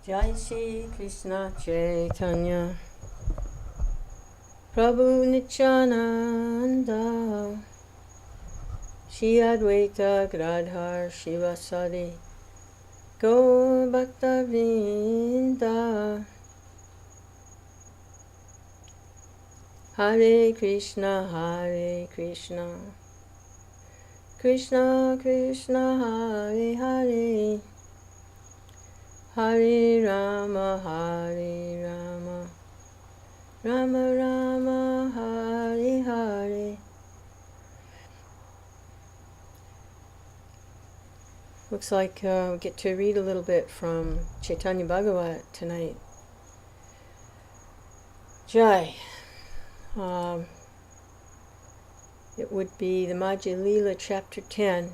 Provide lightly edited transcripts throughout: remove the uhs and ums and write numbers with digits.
Jai Shri Krishna Chaitanya Prabhu Nityananda Shri Advaita Gadadhar Shivasadi Gaur Bhakta Vrinda Hare Krishna Krishna Krishna Hare Hare Hare Rama Rama Rama Hare Hare. Looks like we get to read a little bit from Chaitanya Bhagavata tonight. Jai. It would be the Madhya-Lila chapter 10.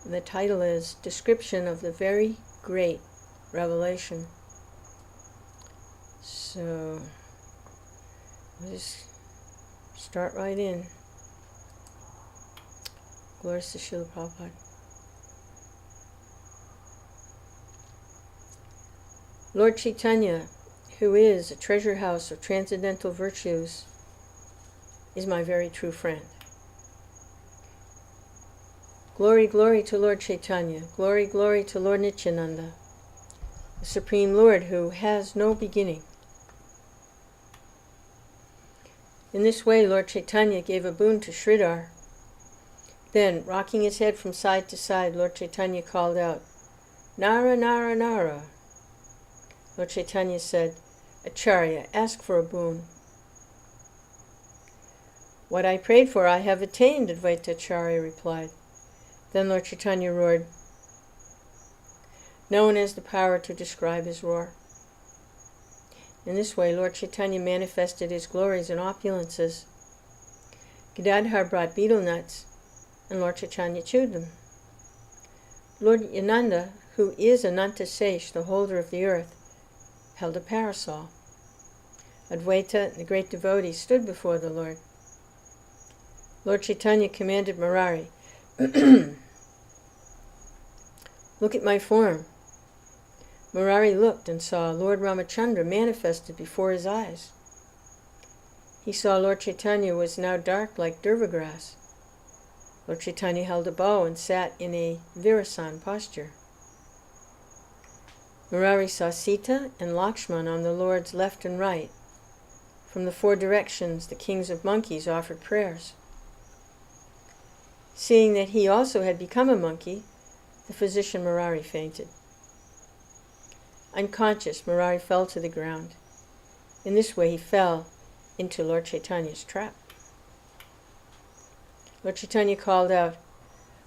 And the title is Description of the Very Great Revelation. So, we'll just start right in. Glory to Srila Prabhupada. Lord Chaitanya, who is a treasure house of transcendental virtues, is my very true friend. Glory, glory to Lord Chaitanya. Glory, glory to Lord Nityananda, the Supreme Lord who has no beginning. In this way, Lord Chaitanya gave a boon to Sridhar. Then, rocking his head from side to side, Lord Chaitanya called out, Nara, Nara, Nara. Lord Chaitanya said, Acharya, ask for a boon. What I prayed for I have attained, Advaita Acharya replied. Then Lord Chaitanya roared. No one has the power to describe his roar. In this way, Lord Chaitanya manifested his glories and opulences. Gadadhar brought betel nuts, and Lord Chaitanya chewed them. Lord Yananda, who is Ananta Sesh, the holder of the earth, held a parasol. Advaita and the great devotees stood before the Lord. Lord Chaitanya commanded Murari, Look at my form. Murari looked and saw Lord Ramachandra manifested before his eyes. He saw Lord Chaitanya was now dark like durva grass. Lord Chaitanya held a bow and sat in a Virasan posture. Murari saw Sita and Lakshman on the Lord's left and right. From the four directions, the kings of monkeys offered prayers. Seeing that he also had become a monkey, the physician Murari fainted. Unconscious, Murari fell to the ground. In this way he fell into Lord Chaitanya's trap. Lord Chaitanya called out,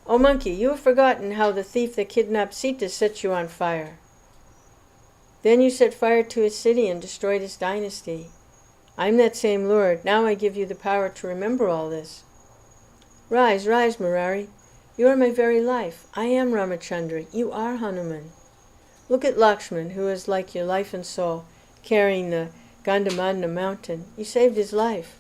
O monkey, you have forgotten how the thief that kidnapped Sita set you on fire. Then you set fire to his city and destroyed his dynasty. I am that same Lord. Now I give you the power to remember all this. Rise, rise, Murari. You are my very life. I am Ramachandra. You are Hanuman. Look at Lakshman, who is like your life and soul, carrying the Gandhamadana mountain. You saved his life.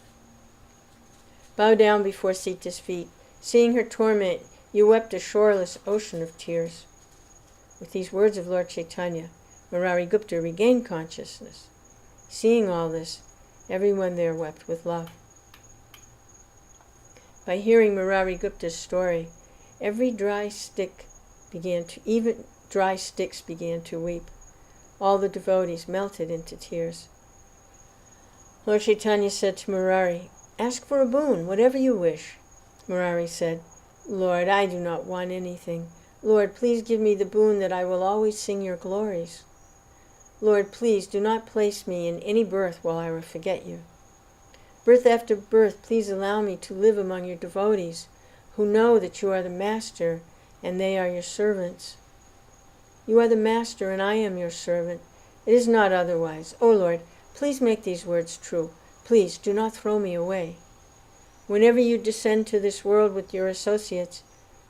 Bow down before Sita's feet. Seeing her torment, you wept a shoreless ocean of tears. With these words of Lord Chaitanya, Murari Gupta regained consciousness. Seeing all this, everyone there wept with love. By hearing Murari Gupta's story, even dry sticks began to weep. All the devotees melted into tears. Lord Chaitanya said to Murari, Ask for a boon, whatever you wish. Murari said, Lord, I do not want anything. Lord, please give me the boon that I will always sing your glories. Lord, please do not place me in any birth while I forget you. Birth after birth, please allow me to live among your devotees, who know that you are the master and they are your servants. You are the master and I am your servant. It is not otherwise. O Lord, please make these words true. Please do not throw me away. Whenever you descend to this world with your associates,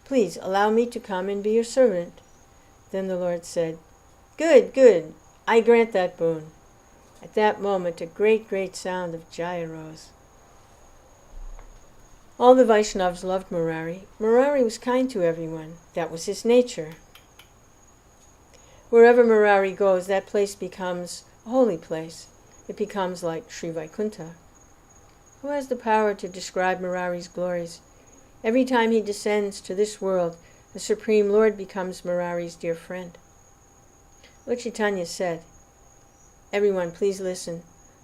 please allow me to come and be your servant. Then the Lord said, Good, good, I grant that boon. At that moment, a great, great sound of Jai arose. All the Vaishnavas loved Murari. Murari was kind to everyone. That was his nature. Wherever Murari goes, that place becomes a holy place. It becomes like Sri Vaikuntha. Who has the power to describe Murari's glories? Every time he descends to this world, the Supreme Lord becomes Murari's dear friend. Lord Chaitanya said, "Everyone, please listen.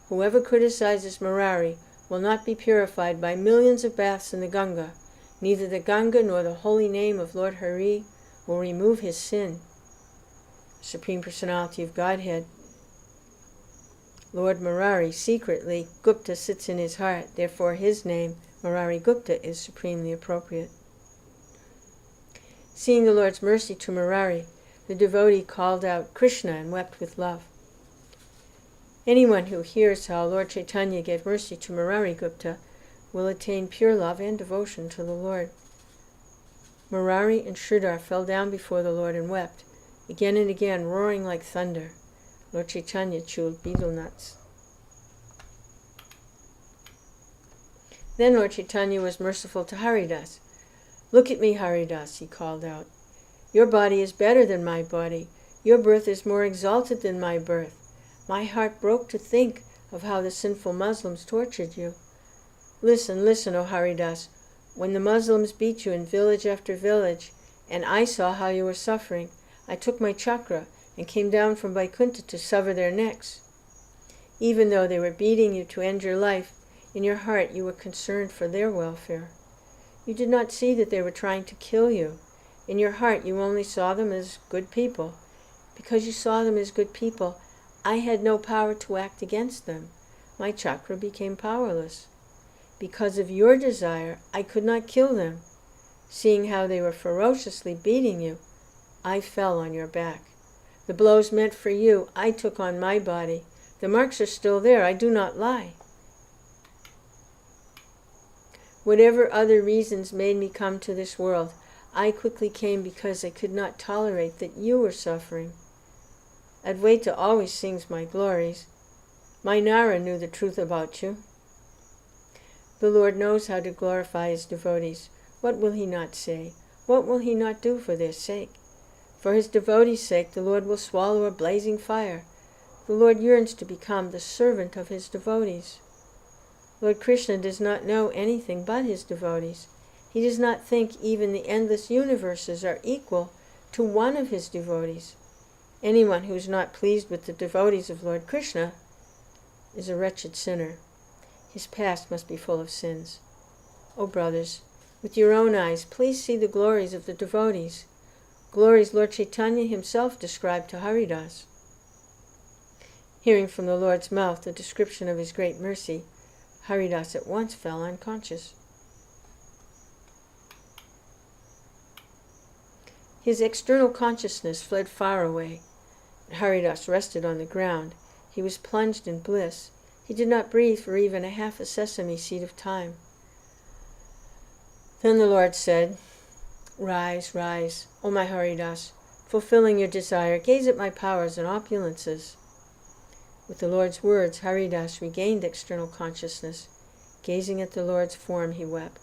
Whoever criticizes Murari will not be purified by millions of baths in the Ganga. Neither the Ganga nor the holy name of Lord Hari will remove his sin." The Supreme Personality of Godhead, Lord Murari, secretly, Gupta sits in his heart. Therefore his name, Murari Gupta, is supremely appropriate. Seeing the Lord's mercy to Murari, the devotee called out Krishna and wept with love. Anyone who hears how Lord Chaitanya gave mercy to Murari Gupta will attain pure love and devotion to the Lord. Murari and Sridhar fell down before the Lord and wept, again and again, roaring like thunder. Lord Chaitanya chewed betel nuts. Then Lord Chaitanya was merciful to Haridas. "Look at me, Haridas," he called out. "Your body is better than my body. Your birth is more exalted than my birth. My heart broke to think of how the sinful Muslims tortured you. Listen, listen, O Haridas. When the Muslims beat you in village after village, and I saw how you were suffering, I took my chakra and came down from Vaikuntha to sever their necks. Even though they were beating you to end your life, in your heart you were concerned for their welfare. You did not see that they were trying to kill you. In your heart you only saw them as good people. Because you saw them as good people, I had no power to act against them. My chakra became powerless. Because of your desire, I could not kill them. Seeing how they were ferociously beating you, I fell on your back. The blows meant for you, I took on my body. The marks are still there, I do not lie. Whatever other reasons made me come to this world, I quickly came because I could not tolerate that you were suffering. Advaita always sings my glories. My Nara knew the truth about you. The Lord knows how to glorify his devotees. What will he not say? What will he not do for their sake? For his devotees' sake, the Lord will swallow a blazing fire. The Lord yearns to become the servant of his devotees. Lord Krishna does not know anything but his devotees. He does not think even the endless universes are equal to one of his devotees. Anyone who is not pleased with the devotees of Lord Krishna is a wretched sinner. His past must be full of sins. O brothers, with your own eyes, please see the glories of the devotees. Glories Lord Chaitanya himself described to Haridas. Hearing from the Lord's mouth the description of his great mercy, Haridas at once fell unconscious. His external consciousness fled far away. Haridas rested on the ground. He was plunged in bliss. He did not breathe for even a half a sesame seed of time. Then the Lord said, "Rise, rise, O my Haridas, fulfilling your desire, gaze at my powers and opulences." With the Lord's words, Haridas regained external consciousness. Gazing at the Lord's form, he wept.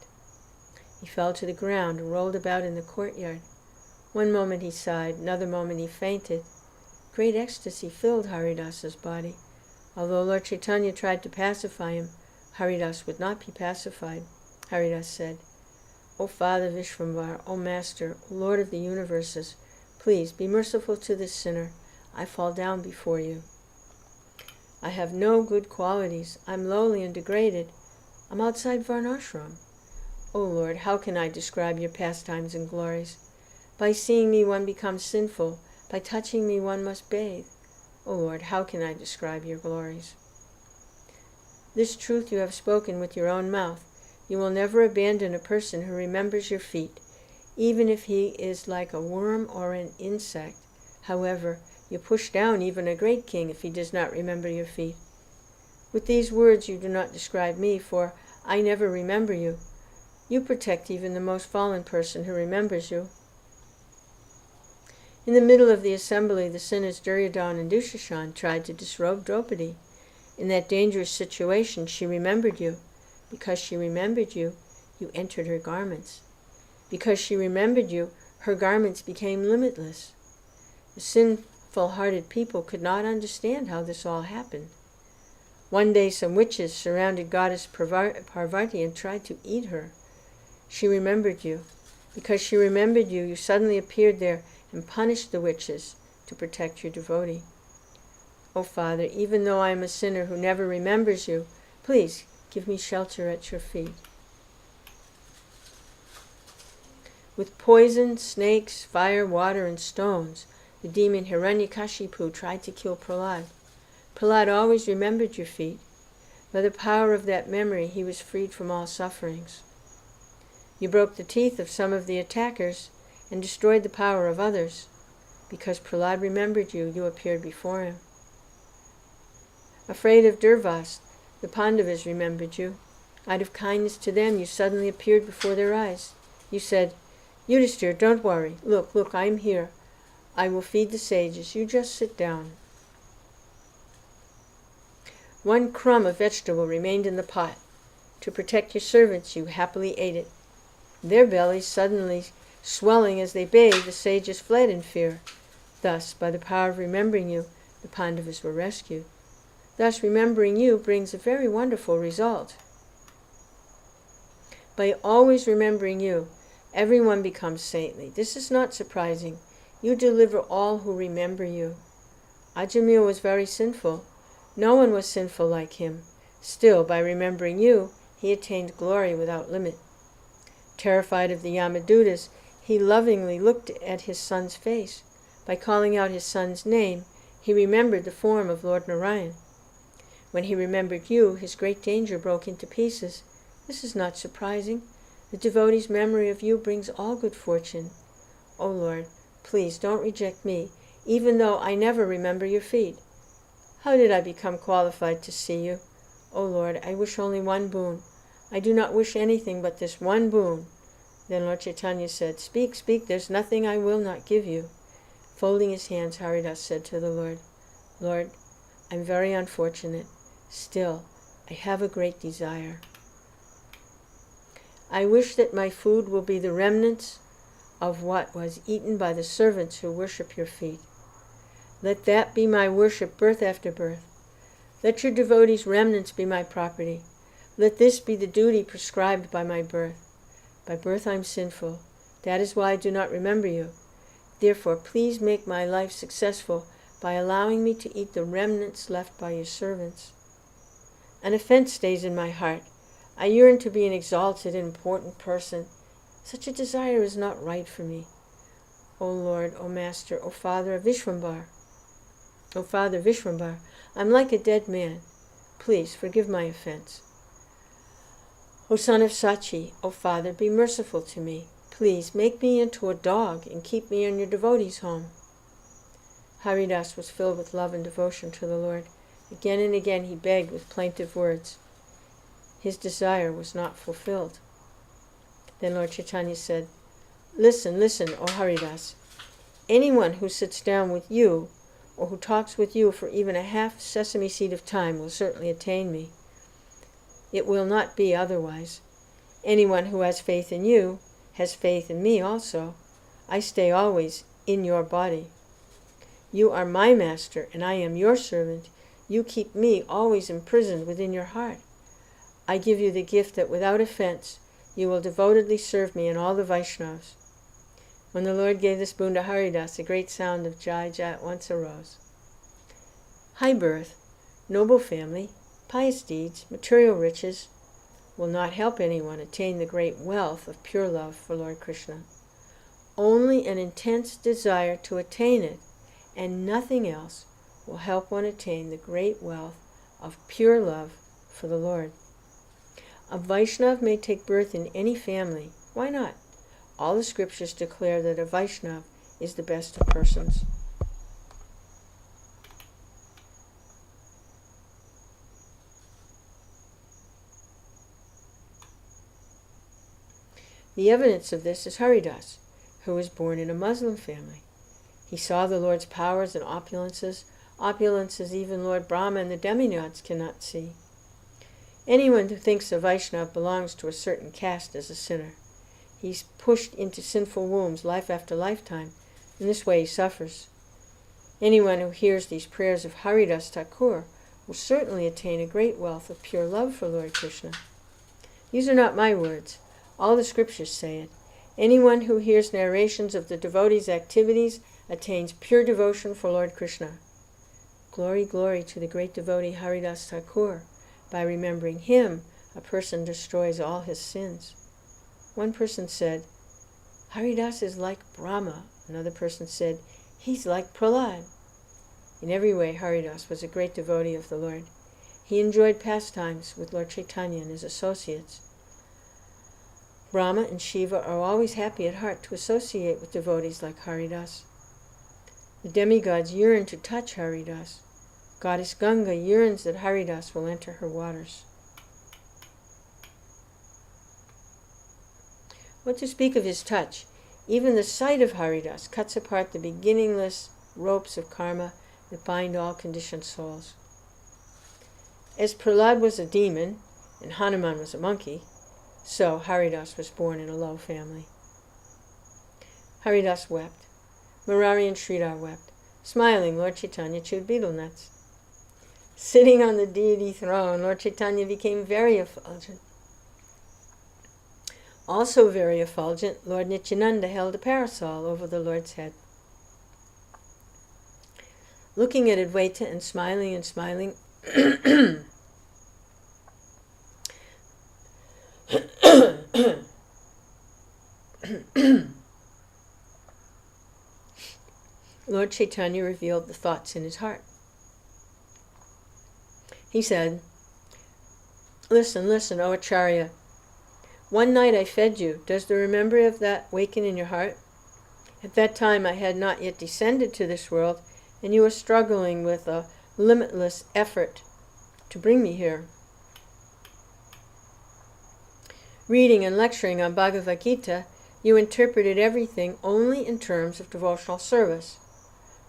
He fell to the ground and rolled about in the courtyard. One moment he sighed, another moment he fainted. Great ecstasy filled Haridas's body. Although Lord Chaitanya tried to pacify him, Haridas would not be pacified. Haridas said, "O Father Vishvambar, O Master, O Lord of the universes, please be merciful to this sinner. I fall down before you. I have no good qualities. I'm lowly and degraded. I'm outside Varnashram. O Lord, how can I describe your pastimes and glories? By seeing me one becomes sinful. By touching me one must bathe. O Lord, how can I describe your glories? This truth you have spoken with your own mouth. You will never abandon a person who remembers your feet, even if he is like a worm or an insect. However, you push down even a great king if he does not remember your feet. With these words you do not describe me, for I never remember you. You protect even the most fallen person who remembers you. In the middle of the assembly, the sinners Duryodhana and Dushashan tried to disrobe Draupadi. In that dangerous situation, she remembered you. Because she remembered you, you entered her garments. Because she remembered you, her garments became limitless. The full-hearted people could not understand how this all happened. One day some witches surrounded Goddess Parvati and tried to eat her. She remembered you. Because she remembered you, you suddenly appeared there and punished the witches to protect your devotee. O Father, even though I am a sinner who never remembers you, please give me shelter at your feet. With poison, snakes, fire, water, and stones, the demon Hiranyakashipu tried to kill Prahlad. Prahlad always remembered your feet. By the power of that memory, he was freed from all sufferings. You broke the teeth of some of the attackers and destroyed the power of others. Because Prahlad remembered you, you appeared before him. Afraid of Durvas, the Pandavas remembered you. Out of kindness to them, you suddenly appeared before their eyes. You said, Yudhishthira, don't worry. Look, I'm here. I will feed the sages. You just sit down. One crumb of vegetable remained in the pot. To protect your servants, you happily ate it. Their bellies suddenly swelling as they bathed, the sages fled in fear. Thus, by the power of remembering you, the Pandavas were rescued. Thus, remembering you brings a very wonderful result. By always remembering you, everyone becomes saintly. This is not surprising. You deliver all who remember you. Ajamil was very sinful. No one was sinful like him. Still, by remembering you, he attained glory without limit. Terrified of the Yamadutas, he lovingly looked at his son's face. By calling out his son's name, he remembered the form of Lord Narayan. When he remembered you, his great danger broke into pieces. This is not surprising. The devotee's memory of you brings all good fortune. O Lord, please don't reject me, even though I never remember your feet. How did I become qualified to see you? O Lord, I wish only one boon. I do not wish anything but this one boon. Then Lord Chaitanya said, Speak, there's nothing I will not give you. Folding his hands, Haridas said to the Lord, Lord, I'm very unfortunate. Still, I have a great desire. I wish that my food will be the remnants of what was eaten by the servants who worship your feet. Let that be my worship birth after birth. Let your devotees' remnants be my property. Let this be the duty prescribed by my birth. By birth I'm sinful. That is why I do not remember you. Therefore, please make my life successful by allowing me to eat the remnants left by your servants. An offense stays in my heart. I yearn to be an exalted and important person. Such a desire is not right for me. O Lord, O Master, O Father of Vishwambar. O Father Vishwambar, I'm like a dead man. Please forgive my offense. O Son of Sachi, O Father, be merciful to me. Please make me into a dog and keep me in your devotee's home. Haridas was filled with love and devotion to the Lord. Again and again he begged with plaintive words. His desire was not fulfilled. Then Lord Chaitanya said, Listen, O Haridas. Anyone who sits down with you or who talks with you for even a half sesame seed of time will certainly attain me. It will not be otherwise. Anyone who has faith in you has faith in me also. I stay always in your body. You are my master, and I am your servant. You keep me always imprisoned within your heart. I give you the gift that without offense you will devotedly serve me and all the Vaishnavas. When the Lord gave this boon to Haridas, a great sound of Jai Jai at once arose. High birth, noble family, pious deeds, material riches will not help anyone attain the great wealth of pure love for Lord Krishna. Only an intense desire to attain it, and nothing else, will help one attain the great wealth of pure love for the Lord. A Vaishnav may take birth in any family. Why not? All the scriptures declare that a Vaishnav is the best of persons. The evidence of this is Haridas, who was born in a Muslim family. He saw the Lord's powers and opulences even Lord Brahma and the demigods cannot see. Anyone who thinks a Vaishnava belongs to a certain caste is a sinner. He's pushed into sinful wombs life after lifetime. In this way he suffers. Anyone who hears these prayers of Haridas Thakur will certainly attain a great wealth of pure love for Lord Krishna. These are not my words. All the scriptures say it. Anyone who hears narrations of the devotees' activities attains pure devotion for Lord Krishna. Glory, glory to the great devotee Haridas Thakur. By remembering him, a person destroys all his sins. One person said, Haridas is like Brahma. Another person said, he's like Prahlad. In every way, Haridas was a great devotee of the Lord. He enjoyed pastimes with Lord Chaitanya and his associates. Brahma and Shiva are always happy at heart to associate with devotees like Haridas. The demigods yearn to touch Haridas. Goddess Ganga yearns that Haridas will enter her waters. What to speak of his touch? Even the sight of Haridas cuts apart the beginningless ropes of karma that bind all conditioned souls. As Prahlad was a demon and Hanuman was a monkey, so Haridas was born in a low family. Haridas wept. Murari and Sridhar wept. Smiling, Lord Chaitanya chewed betel nuts. Sitting on the deity throne, Lord Chaitanya became very effulgent. Also very effulgent, Lord Nityananda held a parasol over the Lord's head. Looking at Advaita and smiling, Lord Chaitanya revealed the thoughts in his heart. He said, Listen, O Acharya. One night I fed you. Does the memory of that waken in your heart? At that time I had not yet descended to this world, and you were struggling with a limitless effort to bring me here. Reading and lecturing on Bhagavata, you interpreted everything only in terms of devotional service.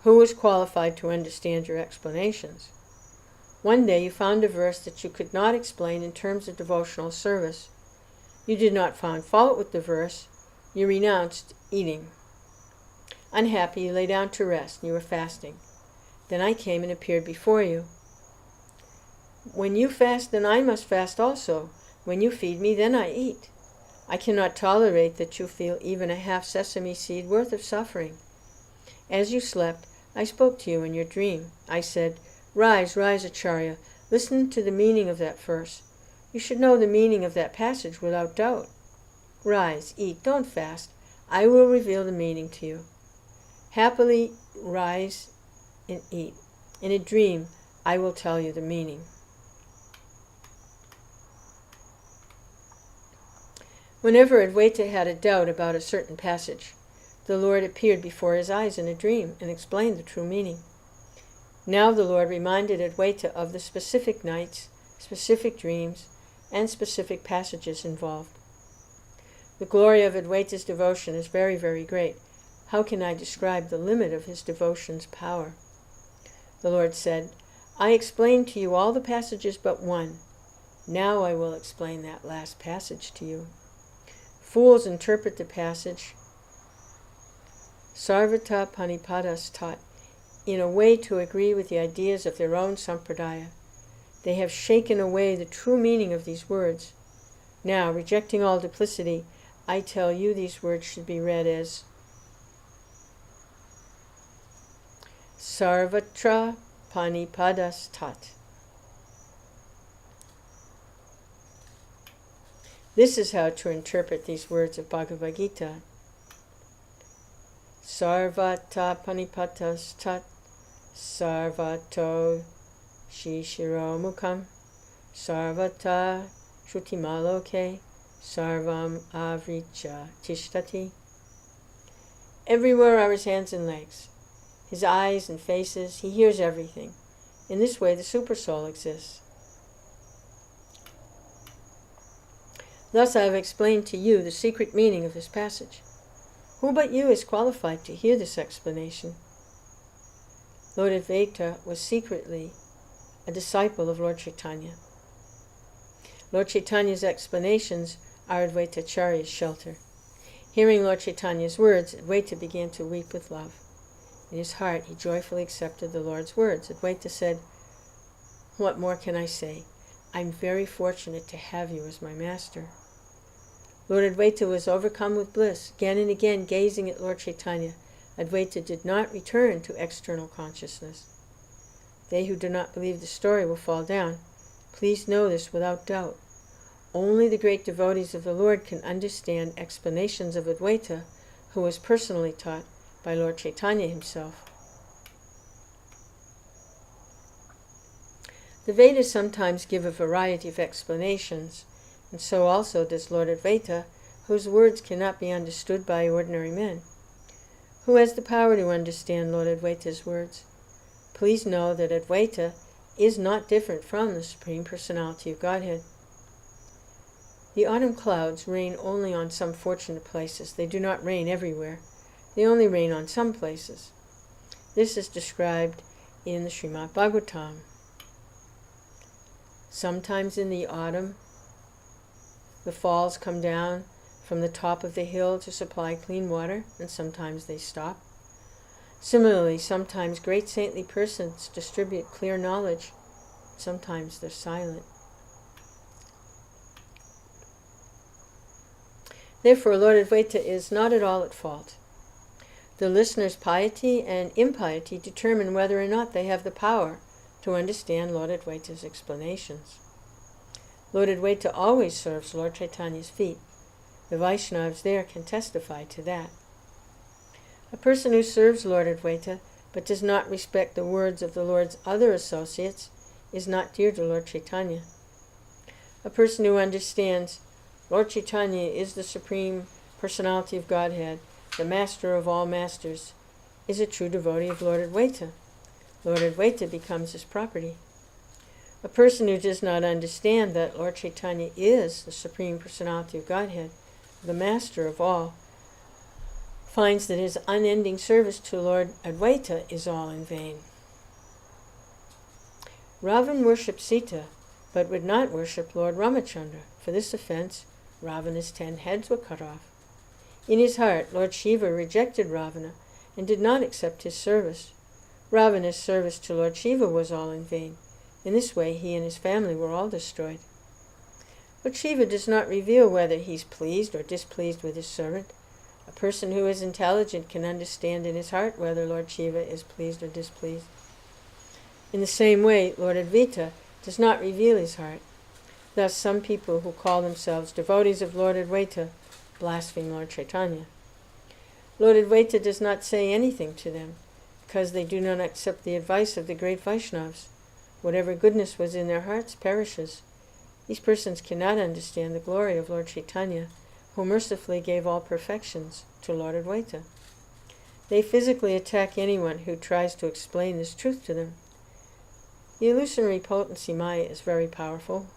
Who was qualified to understand your explanations? One day you found a verse that you could not explain in terms of devotional service. You did not find fault with the verse. You renounced eating. Unhappy, you lay down to rest, and you were fasting. Then I came and appeared before you. When you fast, then I must fast also. When you feed me, then I eat. I cannot tolerate that you feel even a half sesame seed worth of suffering. As you slept, I spoke to you in your dream. I said, Rise, rise, Acharya. Listen to the meaning of that verse. You should know the meaning of that passage without doubt. Rise, eat, don't fast. I will reveal the meaning to you. Happily rise and eat. In a dream, I will tell you the meaning. Whenever Advaita had a doubt about a certain passage, the Lord appeared before his eyes in a dream and explained the true meaning. Now the Lord reminded Advaita of the specific nights, specific dreams, and specific passages involved. The glory of Advaita's devotion is very, very great. How can I describe the limit of his devotion's power? The Lord said, I explained to you all the passages but one. Now I will explain that last passage to you. Fools interpret the passage, Sarvata Panipadas taught, in a way to agree with the ideas of their own sampradaya. They have shaken away the true meaning of these words. Now, rejecting all duplicity, I tell you these words should be read as Sarvatra Panipadas tat. This is how to interpret these words of Bhagavad Gita. Sarvata Panipadas tat, Sarvato Shishiro Mukham, Sarvata Shrutimaloke, Sarvam Avricha Tishtati. Everywhere are his hands and legs, his eyes and faces. He hears everything. In this way, the Supersoul exists. Thus I have explained to you the secret meaning of this passage. Who but you is qualified to hear this explanation? Lord Advaita was secretly a disciple of Lord Chaitanya. Lord Chaitanya's explanations are Advaita Acharya's shelter. Hearing Lord Chaitanya's words, Advaita began to weep with love. In his heart, he joyfully accepted the Lord's words. Advaita said, "What more can I say? I'm very fortunate to have you as my master." Lord Advaita was overcome with bliss. Again and again, gazing at Lord Chaitanya, Advaita did not return to external consciousness. They who do not believe the story will fall down. Please know this without doubt. Only the great devotees of the Lord can understand explanations of Advaita, who was personally taught by Lord Chaitanya himself. The Vedas sometimes give a variety of explanations, and so also does Lord Advaita, whose words cannot be understood by ordinary men. Who has the power to understand Lord Advaita's words? Please know that Advaita is not different from the Supreme Personality of Godhead. The autumn clouds rain only on some fortunate places. They do not rain everywhere. They only rain on some places. This is described in the Srimad Bhagavatam. Sometimes in the autumn, the falls come down from the top of the hill to supply clean water, and sometimes they stop. Similarly, sometimes great saintly persons distribute clear knowledge. Sometimes they're silent. Therefore, Lord Advaita is not at all at fault. The listener's piety and impiety determine whether or not they have the power to understand Lord Advaita's explanations. Lord Advaita always serves Lord Chaitanya's feet. The Vaishnavas there can testify to that. A person who serves Lord Advaita but does not respect the words of the Lord's other associates is not dear to Lord Chaitanya. A person who understands Lord Chaitanya is the Supreme Personality of Godhead, the Master of all Masters, is a true devotee of Lord Advaita. Lord Advaita becomes his property. A person who does not understand that Lord Chaitanya is the Supreme Personality of Godhead, the Master of all, finds that his unending service to Lord Advaita is all in vain. Ravan worshipped Sita, but would not worship Lord Ramachandra. For this offense, Ravana's 10 heads were cut off. In his heart, Lord Shiva rejected Ravana and did not accept his service. Ravana's service to Lord Shiva was all in vain. In this way, he and his family were all destroyed. But Shiva does not reveal whether he's pleased or displeased with his servant. A person who is intelligent can understand in his heart whether Lord Shiva is pleased or displeased. In the same way, Lord Advaita does not reveal his heart. Thus, some people who call themselves devotees of Lord Advaita blaspheme Lord Chaitanya. Lord Advaita does not say anything to them, because they do not accept the advice of the great Vaishnavas. Whatever goodness was in their hearts perishes. These persons cannot understand the glory of Lord Chaitanya, who mercifully gave all perfections to Lord Advaita. They physically attack anyone who tries to explain this truth to them. The illusory potency Maya is very powerful.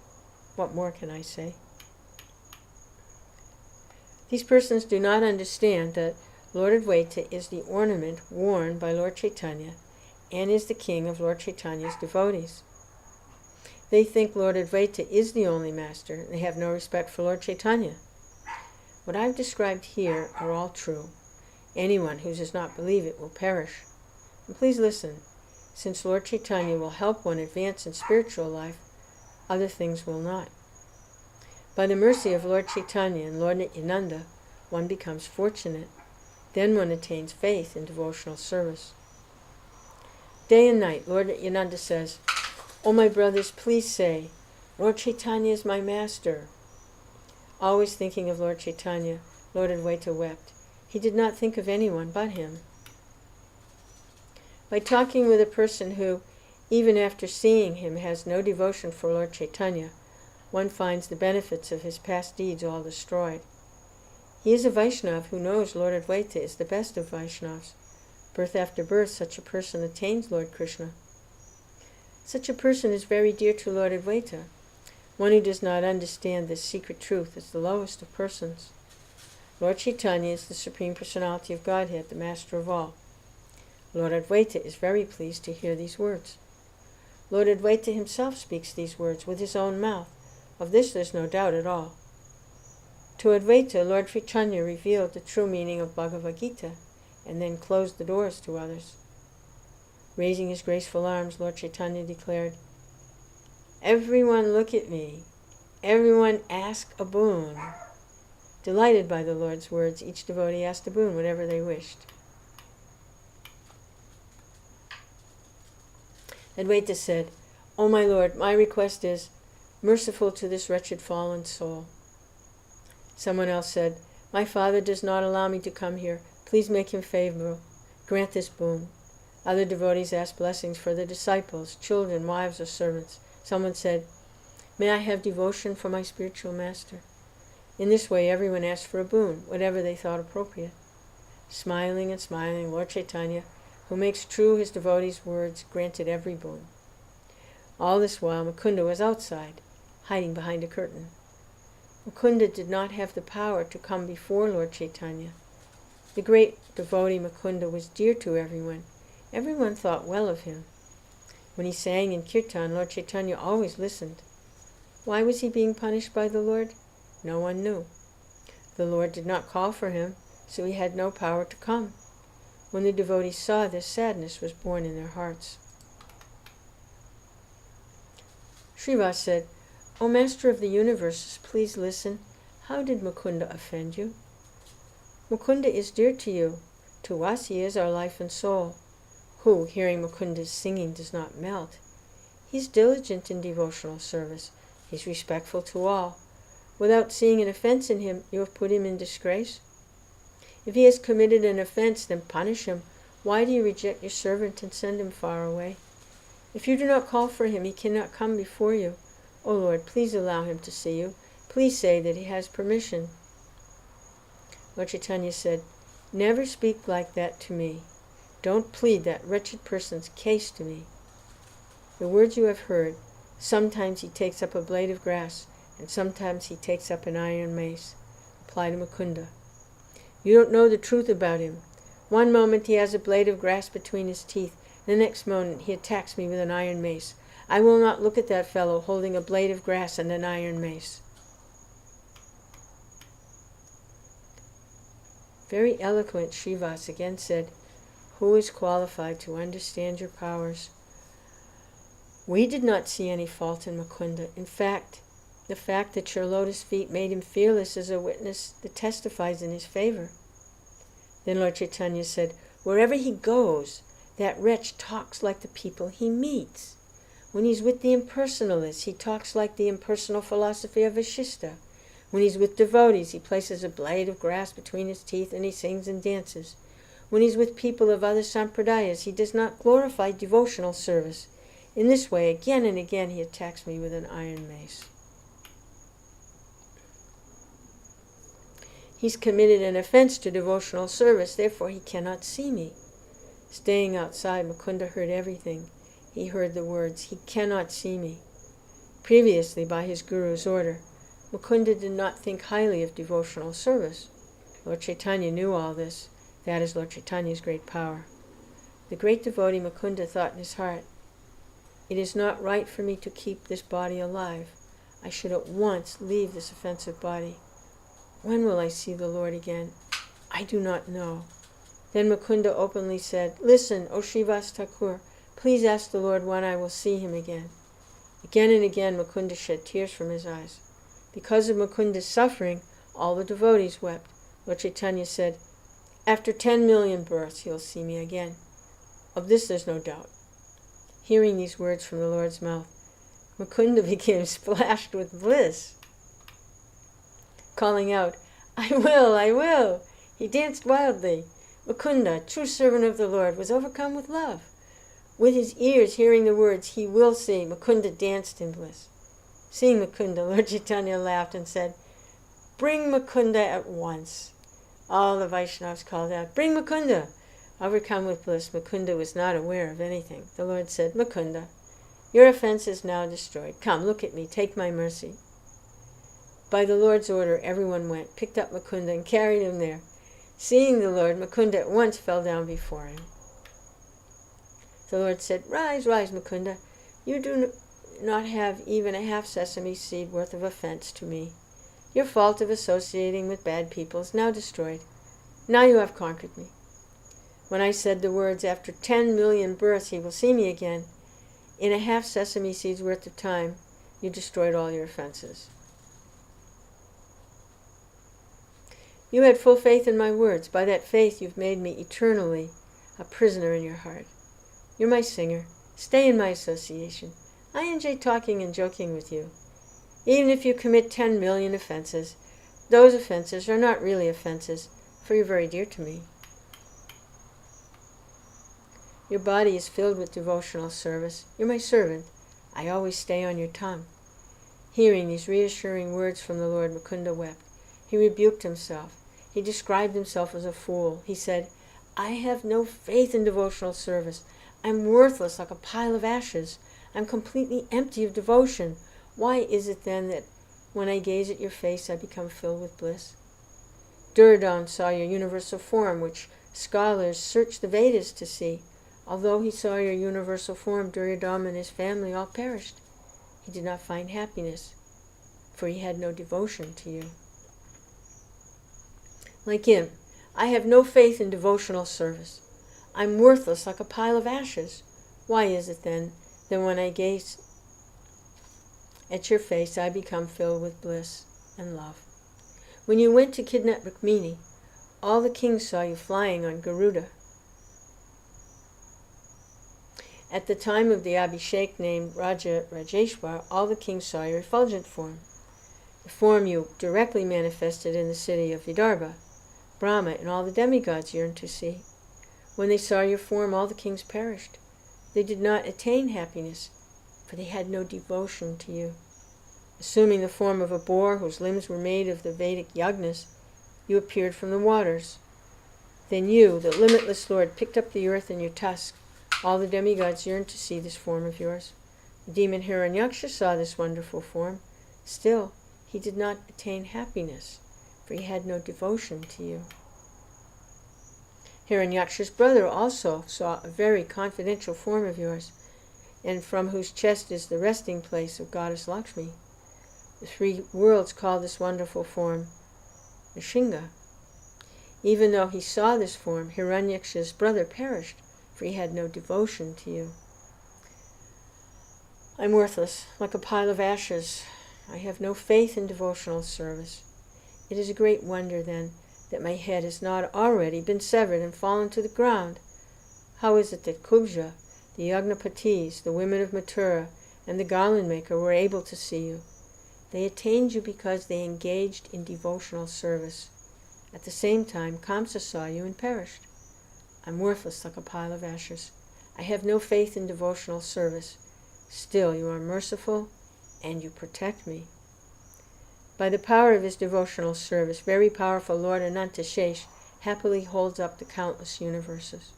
What more can I say? These persons do not understand that Lord Advaita is the ornament worn by Lord Chaitanya and is the king of Lord Chaitanya's devotees. They think Lord Advaita is the only master, and they have no respect for Lord Chaitanya. What I've described here are all true. Anyone who does not believe it will perish. And please listen, since Lord Chaitanya will help one advance in spiritual life, other things will not. By the mercy of Lord Chaitanya and Lord Nityananda, one becomes fortunate. Then one attains faith in devotional service. Day and night, Lord Nityananda says, "O my brothers, please say, Lord Chaitanya is my master." Always thinking of Lord Chaitanya, Lord Advaita wept. He did not think of anyone but him. By talking with a person who, even after seeing him, has no devotion for Lord Chaitanya, one finds the benefits of his past deeds all destroyed. He is a Vaishnava who knows Lord Advaita is the best of Vaishnavas. Birth after birth, such a person attains Lord Krishna. Such a person is very dear to Lord Advaita. One who does not understand this secret truth is the lowest of persons. Lord Chaitanya is the Supreme Personality of Godhead, the Master of all. Lord Advaita is very pleased to hear these words. Lord Advaita himself speaks these words with his own mouth. Of this there's no doubt at all. To Advaita, Lord Chaitanya revealed the true meaning of Bhagavad Gita, and then closed the doors to others. Raising his graceful arms, Lord Chaitanya declared, "Everyone look at me. Everyone ask a boon." Delighted by the Lord's words, each devotee asked a boon, whatever they wished. Advaita said, "O my Lord, my request is, merciful to this wretched fallen soul." Someone else said, "My father does not allow me to come here. Please make him favorable. Grant this boon." Other devotees asked blessings for their disciples, children, wives, or servants. Someone said, "May I have devotion for my spiritual master." In this way, everyone asked for a boon, whatever they thought appropriate. Smiling and smiling, Lord Chaitanya, who makes true his devotees' words, granted every boon. All this while, Mukunda was outside, hiding behind a curtain. Mukunda did not have the power to come before Lord Chaitanya. The great devotee Mukunda was dear to everyone. Everyone thought well of him. When he sang in kirtan, Lord Chaitanya always listened. Why was he being punished by the Lord? No one knew. The Lord did not call for him, so he had no power to come. When the devotees saw this, sadness was born in their hearts. Srivas said, "O Master of the Universes, please listen. How did Mukunda offend you?" "Mukunda is dear to you. To us he is our life and soul. Who, hearing Mukunda's singing, does not melt? He's diligent in devotional service. He's respectful to all. Without seeing an offense in him, you have put him in disgrace. If he has committed an offense, then punish him. Why do you reject your servant and send him far away? If you do not call for him, he cannot come before you. O Lord, please allow him to see you. Please say that he has permission." Lord Chaitanya said, "Never speak like that to me. Don't plead that wretched person's case to me. The words you have heard, sometimes he takes up a blade of grass, and sometimes he takes up an iron mace, apply to Mukunda. You don't know the truth about him. One moment he has a blade of grass between his teeth, the next moment he attacks me with an iron mace. I will not look at that fellow holding a blade of grass and an iron mace." Very eloquent, Srivas again said, "Who is qualified to understand your powers? We did not see any fault in Mukunda. In fact, the fact that your lotus feet made him fearless is a witness that testifies in his favor." Then Lord Chaitanya said, "Wherever he goes, that wretch talks like the people he meets. When he's with the impersonalists, he talks like the impersonal philosophy of Vashishta. When he's with devotees, he places a blade of grass between his teeth and he sings and dances. When he's with people of other sampradayas, he does not glorify devotional service. In this way, again and again, he attacks me with an iron mace. He's committed an offense to devotional service, therefore he cannot see me." Staying outside, Mukunda heard everything. He heard the words, "He cannot see me." Previously, by his Guru's order, Mukunda did not think highly of devotional service. Lord Chaitanya knew all this. That is Lord Chaitanya's great power. The great devotee Mukunda thought in his heart, "It is not right for me to keep this body alive. I should at once leave this offensive body. When will I see the Lord again? I do not know." Then Mukunda openly said, "Listen, O Srivas Thakur, please ask the Lord when I will see him again." Again and again Mukunda shed tears from his eyes. Because of Mukunda's suffering, all the devotees wept. Lord Chaitanya said, "After 10 million births he'll see me again. Of this there's no doubt." Hearing these words from the Lord's mouth, Mukunda became splashed with bliss. Calling out, "I will, I will!" he danced wildly. Mukunda, true servant of the Lord, was overcome with love. With his ears hearing the words, "He will see," Mukunda danced in bliss. Seeing Mukunda, Lord Chaitanya laughed and said, "Bring Mukunda at once." All the Vaishnavas called out, "Bring Mukunda!" Overcome with bliss, Mukunda was not aware of anything. The Lord said, "Mukunda, your offense is now destroyed. Come, look at me, take my mercy." By the Lord's order, everyone went, picked up Mukunda, and carried him there. Seeing the Lord, Mukunda at once fell down before him. The Lord said, "Rise, rise, Mukunda. You do not have even a half sesame seed worth of offense to me. Your fault of associating with bad people is now destroyed. Now you have conquered me." When I said the words, "After 10 million births he will see me again," in a half sesame seed's worth of time, you destroyed all your offenses. You had full faith in my words. By that faith you've made me eternally a prisoner in your heart. You're my singer. Stay in my association. I enjoy talking and joking with you. Even if you commit 10 million offenses, those offenses are not really offenses, for you're very dear to me. Your body is filled with devotional service. You're my servant. I always stay on your tongue. Hearing these reassuring words from the Lord, Mukunda wept. He rebuked himself. He described himself as a fool. He said, "I have no faith in devotional service. I'm worthless like a pile of ashes. I'm completely empty of devotion. Why is it then that when I gaze at your face I become filled with bliss?" Duryodhana saw your universal form, which scholars search the Vedas to see. Although he saw your universal form, Duryodhana and his family all perished. He did not find happiness, for he had no devotion to you. Like him, I have no faith in devotional service. I'm worthless like a pile of ashes. Why is it then that when I gaze at your face I become filled with bliss and love? When you went to kidnap Rukmini, all the kings saw you flying on Garuda. At the time of the Abhishek named Raja Rajeshwar, all the kings saw your effulgent form, the form you directly manifested in the city of Vidarbha. Brahma and all the demigods yearned to see. When they saw your form, all the kings perished. They did not attain happiness, for they had no devotion to you. Assuming the form of a boar whose limbs were made of the Vedic yagnas, you appeared from the waters. Then you, the limitless Lord, picked up the earth in your tusks. All the demigods yearned to see this form of yours. The demon Hiranyaksha saw this wonderful form. Still, he did not attain happiness, for he had no devotion to you. Hiranyaksha's brother also saw a very confidential form of yours, and from whose chest is the resting place of goddess Lakshmi. The 3 worlds call this wonderful form Nishinga. Even though he saw this form, Hiranyaksha's brother perished, for he had no devotion to you. I'm worthless, like a pile of ashes. I have no faith in devotional service. It is a great wonder, then, that my head has not already been severed and fallen to the ground. How is it that Kubja, the Yagnapatis, the women of Mathura, and the garland maker were able to see you? They attained you because they engaged in devotional service. At the same time, Kamsa saw you and perished. I'm worthless like a pile of ashes. I have no faith in devotional service. Still, you are merciful, and you protect me. By the power of his devotional service, very powerful Lord Anantashesh happily holds up the countless universes.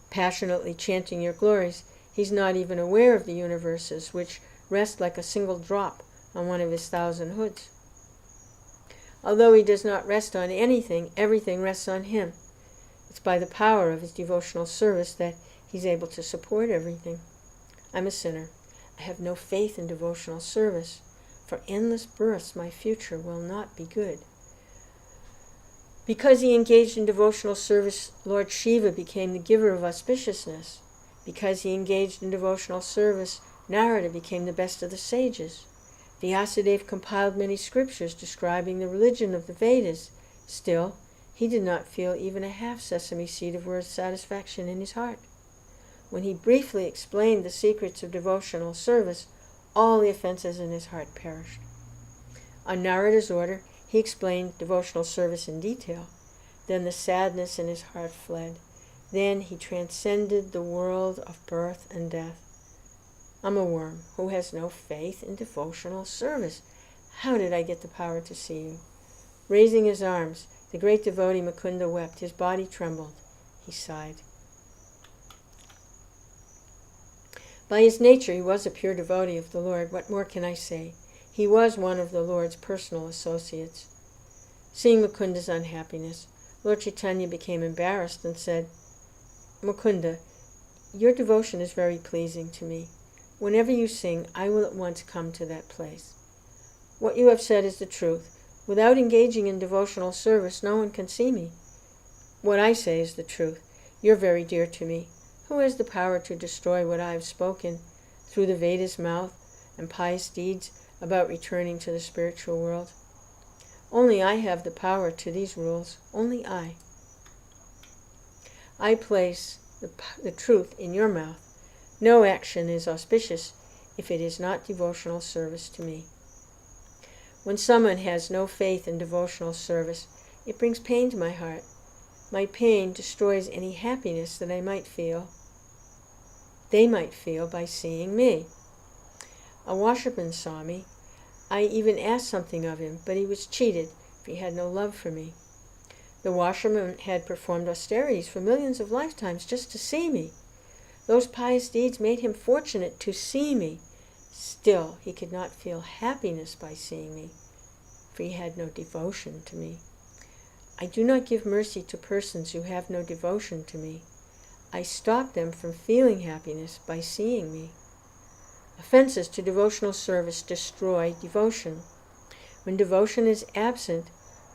Passionately chanting your glories, he's not even aware of the universes, which rest like a single drop on one of his 1,000 hoods. Although he does not rest on anything, everything rests on him. It's by the power of his devotional service that he's able to support everything. I'm a sinner. I have no faith in devotional service. For endless births my future will not be good. Because he engaged in devotional service, Lord Shiva became the giver of auspiciousness. Because he engaged in devotional service, Narada became the best of the sages. Vyasadeva compiled many scriptures describing the religion of the Vedas. Still, he did not feel even a half sesame seed of worth satisfaction in his heart. When he briefly explained the secrets of devotional service, all the offenses in his heart perished. On Narada's order, he explained devotional service in detail. Then the sadness in his heart fled. Then he transcended the world of birth and death. I'm a worm who has no faith in devotional service. How did I get the power to see you? Raising his arms, the great devotee Mukunda wept. His body trembled. He sighed. By his nature, he was a pure devotee of the Lord. What more can I say? He was one of the Lord's personal associates. Seeing Mukunda's unhappiness, Lord Chaitanya became embarrassed and said, Mukunda, your devotion is very pleasing to me. Whenever you sing, I will at once come to that place. What you have said is the truth. Without engaging in devotional service, no one can see me. What I say is the truth. You're very dear to me. Who has the power to destroy what I have spoken through the Veda's mouth and pious deeds about returning to the spiritual world? Only I have the power to these rules, only I. I place the truth in your mouth. No action is auspicious if it is not devotional service to me. When someone has no faith in devotional service, it brings pain to my heart. My pain destroys any happiness that they might feel by seeing me. A washerman saw me. I even asked something of him, but he was cheated, for he had no love for me. The washerman had performed austerities for millions of lifetimes just to see me. Those pious deeds made him fortunate to see me. Still, he could not feel happiness by seeing me, for he had no devotion to me. I do not give mercy to persons who have no devotion to me. I stop them from feeling happiness by seeing me. Offenses to devotional service destroy devotion. When devotion is absent,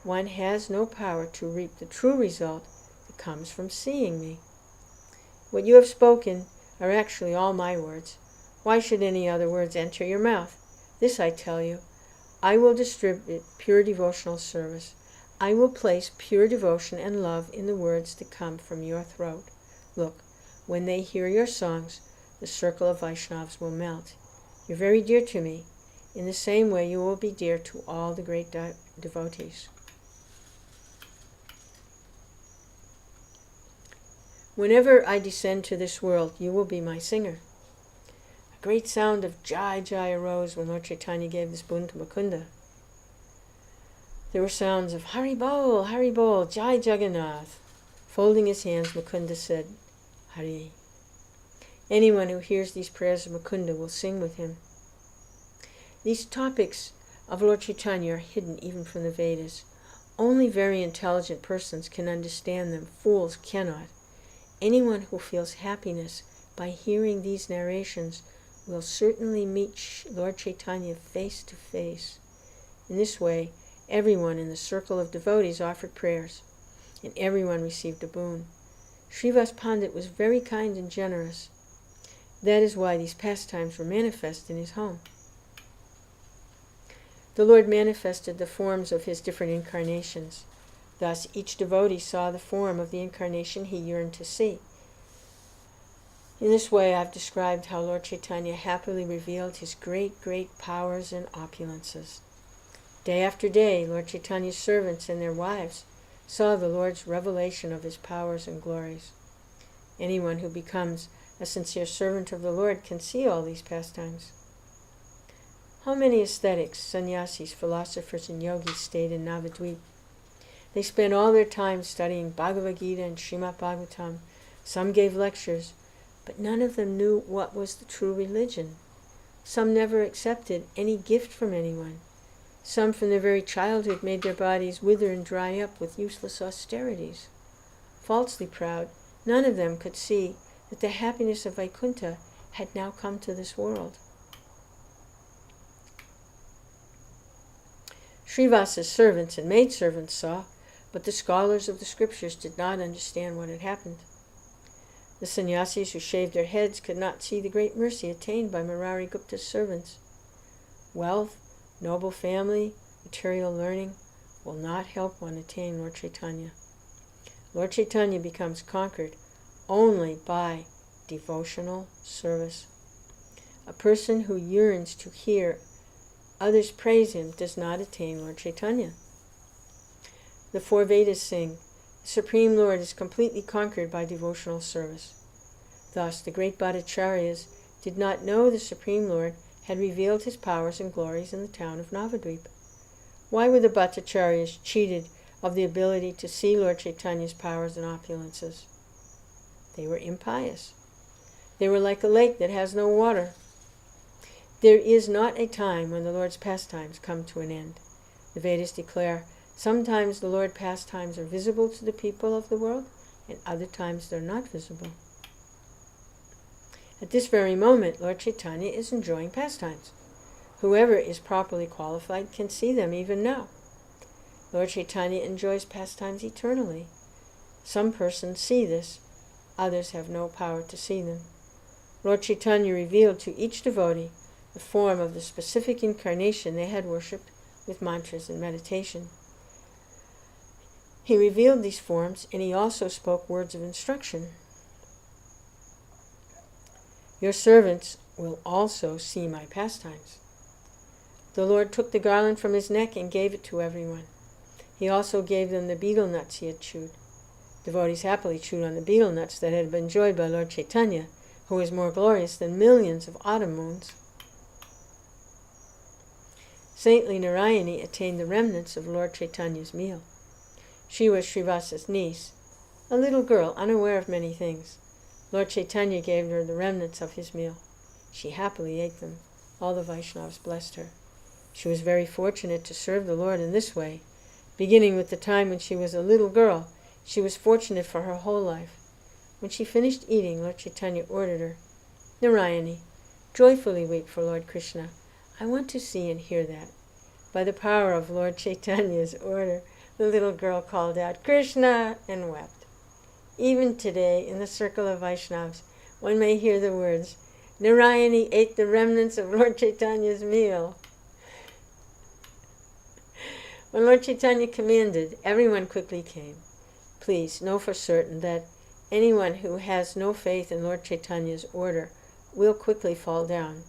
one has no power to reap the true result that comes from seeing me. What you have spoken are actually all my words. Why should any other words enter your mouth? This I tell you, I will distribute pure devotional service. I will place pure devotion and love in the words that come from your throat. Look, when they hear your songs, the circle of Vaishnavas will melt. You're very dear to me. In the same way, you will be dear to all the great devotees. Whenever I descend to this world, you will be my singer. A great sound of Jai Jai arose when Lord Chaitanya gave this boon to Mukunda. There were sounds of Hari Bol, Jai Jagannath. Folding his hands, Mukunda said, Hari. Anyone who hears these prayers of Mukunda will sing with him. These topics of Lord Chaitanya are hidden even from the Vedas. Only very intelligent persons can understand them. Fools cannot. Anyone who feels happiness by hearing these narrations will certainly meet Lord Chaitanya face to face. In this way, everyone in the circle of devotees offered prayers, and everyone received a boon. Srivas Pandit was very kind and generous. That is why these pastimes were manifest in his home. The Lord manifested the forms of his different incarnations. Thus, each devotee saw the form of the incarnation he yearned to see. In this way, I've described how Lord Chaitanya happily revealed his great, great powers and opulences. Day after day, Lord Chaitanya's servants and their wives saw the Lord's revelation of his powers and glories. Anyone who becomes a sincere servant of the Lord can see all these pastimes. How many ascetics, sannyasis, philosophers, and yogis stayed in Navadvip? They spent all their time studying Bhagavad Gita and Srimad Bhagavatam. Some gave lectures, but none of them knew what was the true religion. Some never accepted any gift from anyone. Some from their very childhood made their bodies wither and dry up with useless austerities. Falsely proud, none of them could see that the happiness of Vaikuntha had now come to this world. Srivasa's servants and maidservants saw, but the scholars of the scriptures did not understand what had happened. The sannyasis who shaved their heads could not see the great mercy attained by Murari Gupta's servants. Wealth, noble family, material learning will not help one attain Lord Chaitanya. Lord Chaitanya becomes conquered only by devotional service. A person who yearns to hear others praise him does not attain Lord Chaitanya. The four Vedas sing, the Supreme Lord is completely conquered by devotional service. Thus, the great Bhattacharyas did not know the Supreme Lord had revealed his powers and glories in the town of Navadvip. Why were the Bhattacharyas cheated of the ability to see Lord Chaitanya's powers and opulences? They were impious. They were like a lake that has no water. There is not a time when the Lord's pastimes come to an end. The Vedas declare, sometimes the Lord's pastimes are visible to the people of the world, and other times they're not visible. At this very moment, Lord Chaitanya is enjoying pastimes. Whoever is properly qualified can see them even now. Lord Chaitanya enjoys pastimes eternally. Some persons see this, Others have no power to see them. Lord Chaitanya revealed to each devotee the form of the specific incarnation they had worshipped with mantras and meditation. He revealed these forms, and he also spoke words of instruction. Your servants will also see my pastimes. The Lord took the garland from his neck and gave it to everyone. He also gave them the betel nuts he had chewed. Devotees happily chewed on the betel nuts that had been enjoyed by Lord Chaitanya, who is more glorious than millions of autumn moons. Saintly Narayani attained the remnants of Lord Chaitanya's meal. She was Srivasa's niece, a little girl unaware of many things. Lord Chaitanya gave her the remnants of his meal. She happily ate them. All the Vaishnavas blessed her. She was very fortunate to serve the Lord in this way. Beginning with the time when she was a little girl, she was fortunate for her whole life. When she finished eating, Lord Chaitanya ordered her, Narayani, joyfully weep for Lord Krishna. I want to see and hear that. By the power of Lord Chaitanya's order, the little girl called out, Krishna, and wept. Even today, in the circle of Vaishnavas, one may hear the words, Narayani ate the remnants of Lord Chaitanya's meal. When Lord Chaitanya commanded, everyone quickly came. Please know for certain that anyone who has no faith in Lord Chaitanya's order will quickly fall down.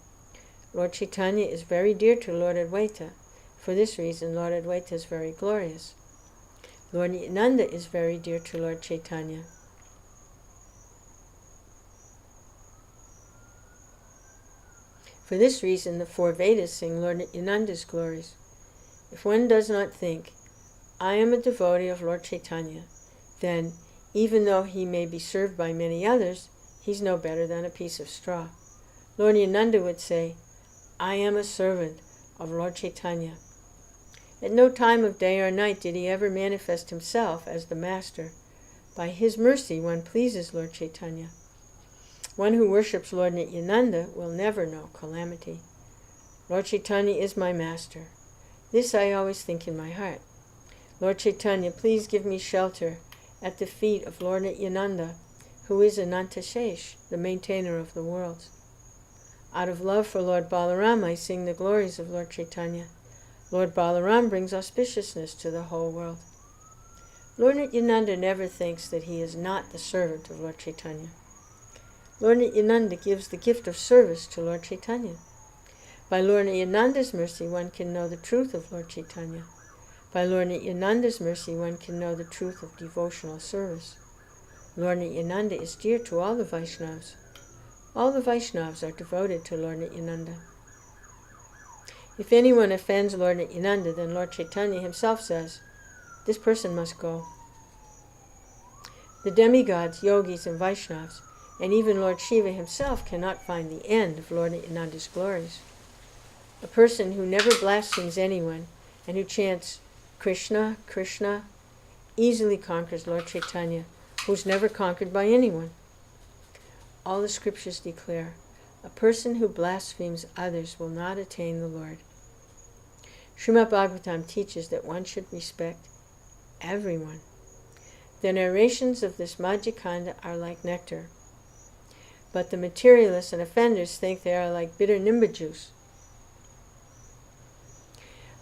Lord Chaitanya is very dear to Lord Advaita. For this reason, Lord Advaita is very glorious. Lord Nityananda is very dear to Lord Chaitanya. For this reason, the four Vedas sing Lord Nityananda's glories. If one does not think, I am a devotee of Lord Chaitanya, then, even though he may be served by many others, he's no better than a piece of straw. Lord Nityananda would say, I am a servant of Lord Chaitanya. At no time of day or night did he ever manifest himself as the master. By his mercy one pleases Lord Chaitanya. One who worships Lord Nityananda will never know calamity. Lord Chaitanya is my master. This I always think in my heart. Lord Chaitanya, please give me shelter at the feet of Lord Nityananda, who is Anantashesh, the maintainer of the worlds. Out of love for Lord Balaram, I sing the glories of Lord Chaitanya. Lord Balaram brings auspiciousness to the whole world. Lord Nityananda never thinks that he is not the servant of Lord Chaitanya. Lord Nityananda gives the gift of service to Lord Chaitanya. By Lord Nityananda's mercy, one can know the truth of Lord Chaitanya. By Lord Nityananda's mercy, one can know the truth of devotional service. Lord Nityananda is dear to all the Vaishnavas. All the Vaishnavas are devoted to Lord Nityananda. If anyone offends Lord Nityananda, then Lord Chaitanya himself says, this person must go. The demigods, yogis, and Vaishnavas, and even Lord Shiva himself cannot find the end of Lord Nityananda's glories. A person who never blasphemes anyone and who chants Krishna, Krishna, easily conquers Lord Chaitanya, who is never conquered by anyone. All the scriptures declare, a person who blasphemes others will not attain the Lord. Srimad Bhagavatam teaches that one should respect everyone. The narrations of this Madhya-Khanda are like nectar, but the materialists and offenders think they are like bitter nimba juice.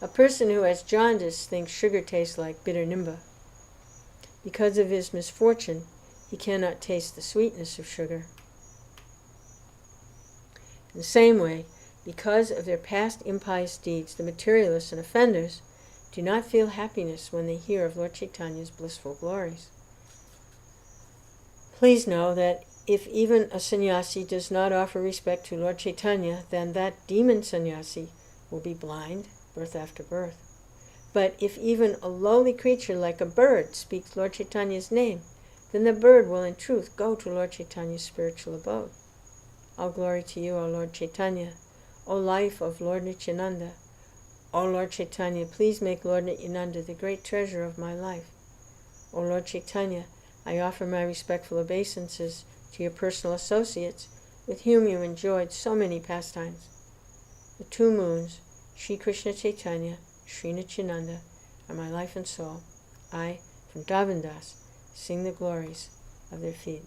A person who has jaundice thinks sugar tastes like bitter nimba. Because of his misfortune, he cannot taste the sweetness of sugar. In the same way, because of their past impious deeds, the materialists and offenders do not feel happiness when they hear of Lord Chaitanya's blissful glories. Please know that if even a sannyasi does not offer respect to Lord Chaitanya, then that demon sannyasi will be blind, birth after birth. But if even a lowly creature like a bird speaks Lord Chaitanya's name, then the bird will in truth go to Lord Chaitanya's spiritual abode. All glory to you, O Lord Chaitanya, O life of Lord Nityananda. O Lord Chaitanya, please make Lord Nityananda the great treasure of my life. O Lord Chaitanya, I offer my respectful obeisances to your personal associates with whom you enjoyed so many pastimes. The two moons, Sri Krishna Chaitanya, Sri Nityananda, are my life and soul. I, Vrndavana, sing the glories of their feet.